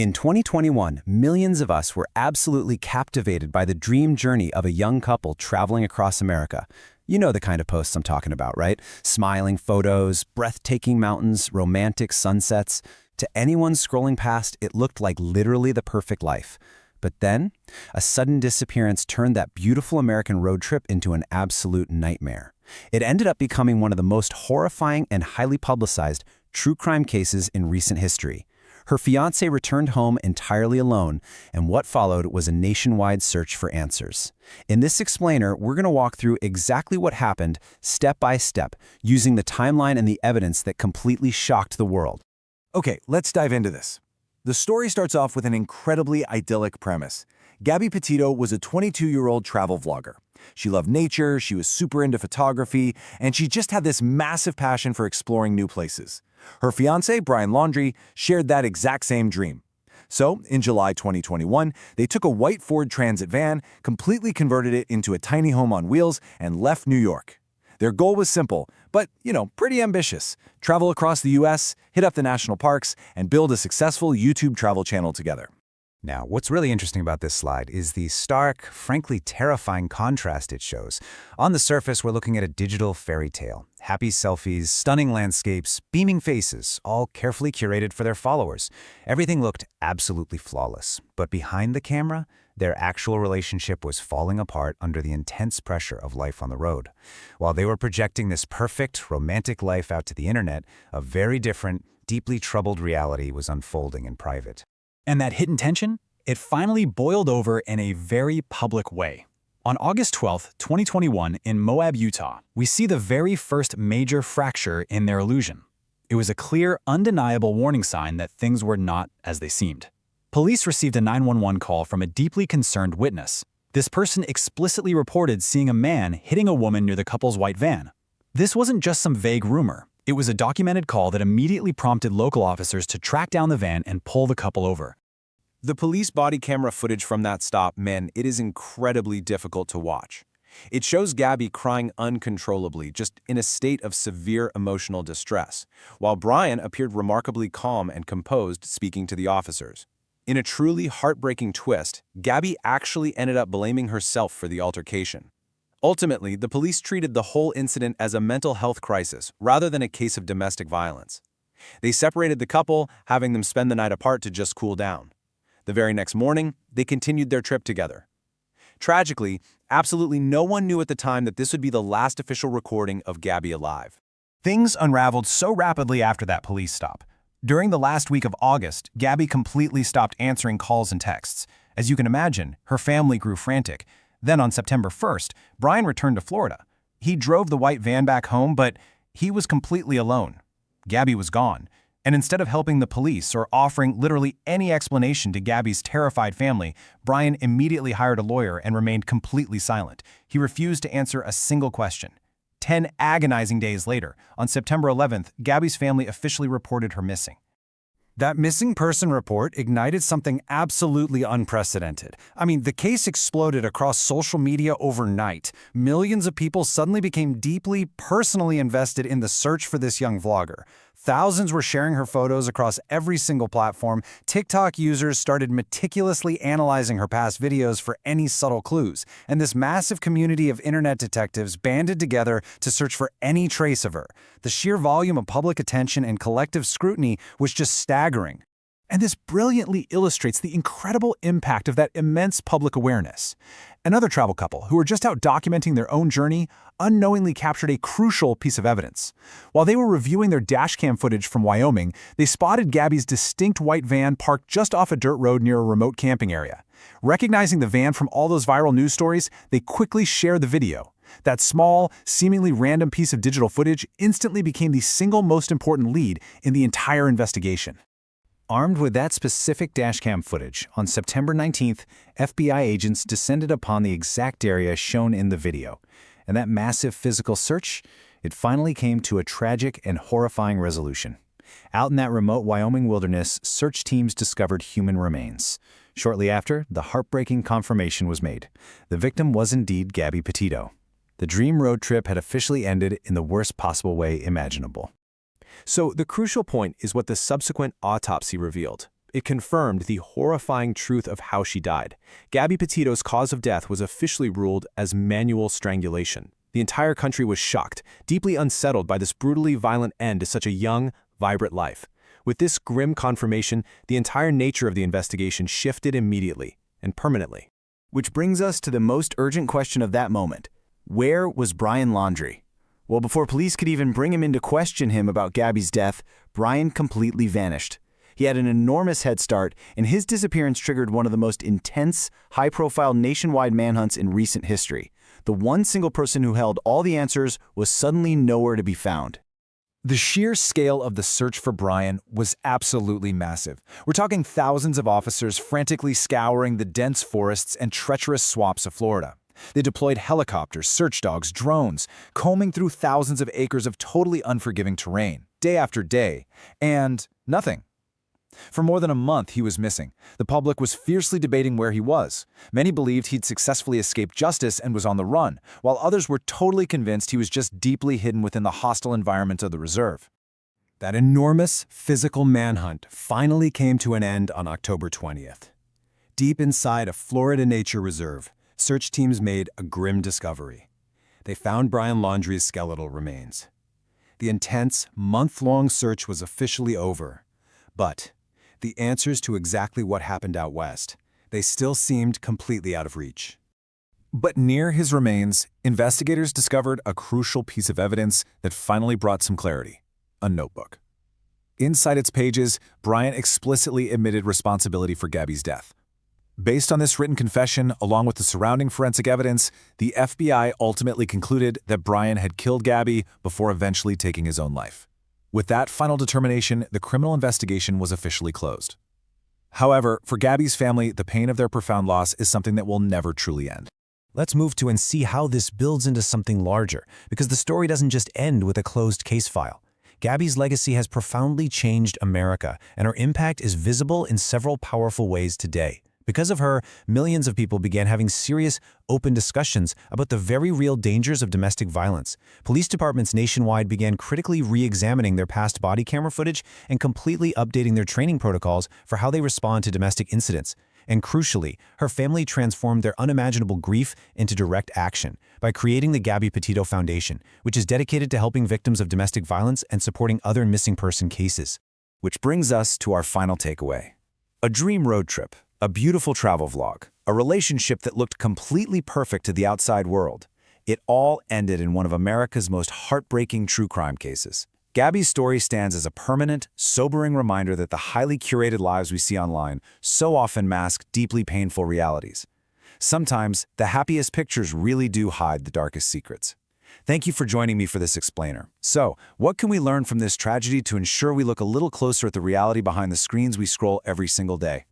In 2021, millions of us were absolutely captivated by the dream journey of a young couple traveling across America. You know the kind of posts I'm talking about, right? Smiling photos, breathtaking mountains, romantic sunsets. To anyone scrolling past, it looked like literally the perfect life. But then, a sudden disappearance turned that beautiful American road trip into an absolute nightmare. It ended up becoming one of the most horrifying and highly publicized true crime cases in recent history. Her fiancé returned home entirely alone, and what followed was a nationwide search for answers. In this explainer, we're going to walk through exactly what happened, step by step, using the timeline and the evidence that completely shocked the world. Okay, let's dive into this. The story starts off with an incredibly idyllic premise. Gabby Petito was a 22-year-old travel vlogger. She loved nature, she was super into photography, and she just had this massive passion for exploring new places. Her fiancé, Brian Laundrie, shared that exact same dream. So, in July 2021, they took a white Ford Transit van, completely converted it into a tiny home on wheels, and left New York. Their goal was simple, but, pretty ambitious. Travel across the US, hit up the national parks, and build a successful YouTube travel channel together. Now, what's really interesting about this slide is the stark, frankly terrifying contrast it shows. On the surface, we're looking at a digital fairy tale. Happy selfies, stunning landscapes, beaming faces, all carefully curated for their followers. Everything looked absolutely flawless. But behind the camera, their actual relationship was falling apart under the intense pressure of life on the road. While they were projecting this perfect, romantic life out to the internet, a very different, deeply troubled reality was unfolding in private. And that hidden tension? It finally boiled over in a very public way. On August 12, 2021, in Moab, Utah, we see the very first major fracture in their illusion. It was a clear, undeniable warning sign that things were not as they seemed. Police received a 911 call from a deeply concerned witness. This person explicitly reported seeing a man hitting a woman near the couple's white van. This wasn't just some vague rumor. It was a documented call that immediately prompted local officers to track down the van and pull the couple over. The police body camera footage from that stop, it is incredibly difficult to watch. It shows Gabby crying uncontrollably, just in a state of severe emotional distress, while Brian appeared remarkably calm and composed speaking to the officers. In a truly heartbreaking twist, Gabby actually ended up blaming herself for the altercation. Ultimately, the police treated the whole incident as a mental health crisis rather than a case of domestic violence. They separated the couple, having them spend the night apart to just cool down. The very next morning, they continued their trip together. Tragically, absolutely no one knew at the time that this would be the last official recording of Gabby alive. Things unraveled so rapidly after that police stop. During the last week of August, Gabby completely stopped answering calls and texts. As you can imagine, her family grew frantic. Then on September 1st, Brian returned to Florida. He drove the white van back home, but he was completely alone. Gabby was gone. And instead of helping the police or offering literally any explanation to Gabby's terrified family, Brian immediately hired a lawyer and remained completely silent. He refused to answer a single question. 10 agonizing days later, on September 11th, Gabby's family officially reported her missing. That missing person report ignited something absolutely unprecedented. The case exploded across social media overnight. Millions of people suddenly became deeply, personally invested in the search for this young vlogger. Thousands were sharing her photos across every single platform. TikTok users started meticulously analyzing her past videos for any subtle clues. And this massive community of internet detectives banded together to search for any trace of her. The sheer volume of public attention and collective scrutiny was just staggering. And this brilliantly illustrates the incredible impact of that immense public awareness. Another travel couple, who were just out documenting their own journey, unknowingly captured a crucial piece of evidence. While they were reviewing their dashcam footage from Wyoming, they spotted Gabby's distinct white van parked just off a dirt road near a remote camping area. Recognizing the van from all those viral news stories, they quickly shared the video. That small, seemingly random piece of digital footage instantly became the single most important lead in the entire investigation. Armed with that specific dashcam footage, on September 19th, FBI agents descended upon the exact area shown in the video. And that massive physical search, it finally came to a tragic and horrifying resolution. Out in that remote Wyoming wilderness, search teams discovered human remains. Shortly after, the heartbreaking confirmation was made. The victim was indeed Gabby Petito. The dream road trip had officially ended in the worst possible way imaginable. So the crucial point is what the subsequent autopsy revealed. it confirmed the horrifying truth of how she died. Gabby Petito's cause of death was officially ruled as manual strangulation. The entire country was shocked, deeply unsettled by this brutally violent end to such a young, vibrant life. With this grim confirmation, the entire nature of the investigation shifted immediately and permanently. Which brings us to the most urgent question of that moment. Where was Brian Laundrie? Well, before police could even bring him in to question him about Gabby's death, Brian completely vanished. He had an enormous head start, and his disappearance triggered one of the most intense, high-profile nationwide manhunts in recent history. The one single person who held all the answers was suddenly nowhere to be found. The sheer scale of the search for Brian was absolutely massive. We're talking thousands of officers frantically scouring the dense forests and treacherous swamps of Florida. They deployed helicopters, search dogs, drones, combing through thousands of acres of totally unforgiving terrain, day after day, and nothing. For more than a month, he was missing. The public was fiercely debating where he was. Many believed he'd successfully escaped justice and was on the run, while others were totally convinced he was just deeply hidden within the hostile environment of the reserve. That enormous physical manhunt finally came to an end on October 20th. Deep inside a Florida nature reserve, search teams made a grim discovery. They found Brian Laundrie's skeletal remains. The intense, month-long search was officially over, but the answers to exactly what happened out west, they still seemed completely out of reach. But near his remains, investigators discovered a crucial piece of evidence that finally brought some clarity: a notebook. Inside its pages, Brian explicitly admitted responsibility for Gabby's death. Based on this written confession, along with the surrounding forensic evidence, the FBI ultimately concluded that Brian had killed Gabby before eventually taking his own life. With that final determination, the criminal investigation was officially closed. However, for Gabby's family, the pain of their profound loss is something that will never truly end. Let's move to and see how this builds into something larger, because the story doesn't just end with a closed case file. Gabby's legacy has profoundly changed America, and her impact is visible in several powerful ways today. Because of her, millions of people began having serious, open discussions about the very real dangers of domestic violence. Police departments nationwide began critically re-examining their past body camera footage and completely updating their training protocols for how they respond to domestic incidents. And crucially, her family transformed their unimaginable grief into direct action by creating the Gabby Petito Foundation, which is dedicated to helping victims of domestic violence and supporting other missing person cases. Which brings us to our final takeaway. A dream road trip. A beautiful travel vlog, a relationship that looked completely perfect to the outside world. It all ended in one of America's most heartbreaking true crime cases. Gabby's story stands as a permanent, sobering reminder that the highly curated lives we see online so often mask deeply painful realities. Sometimes, the happiest pictures really do hide the darkest secrets. Thank you for joining me for this explainer. So, what can we learn from this tragedy to ensure we look a little closer at the reality behind the screens we scroll every single day?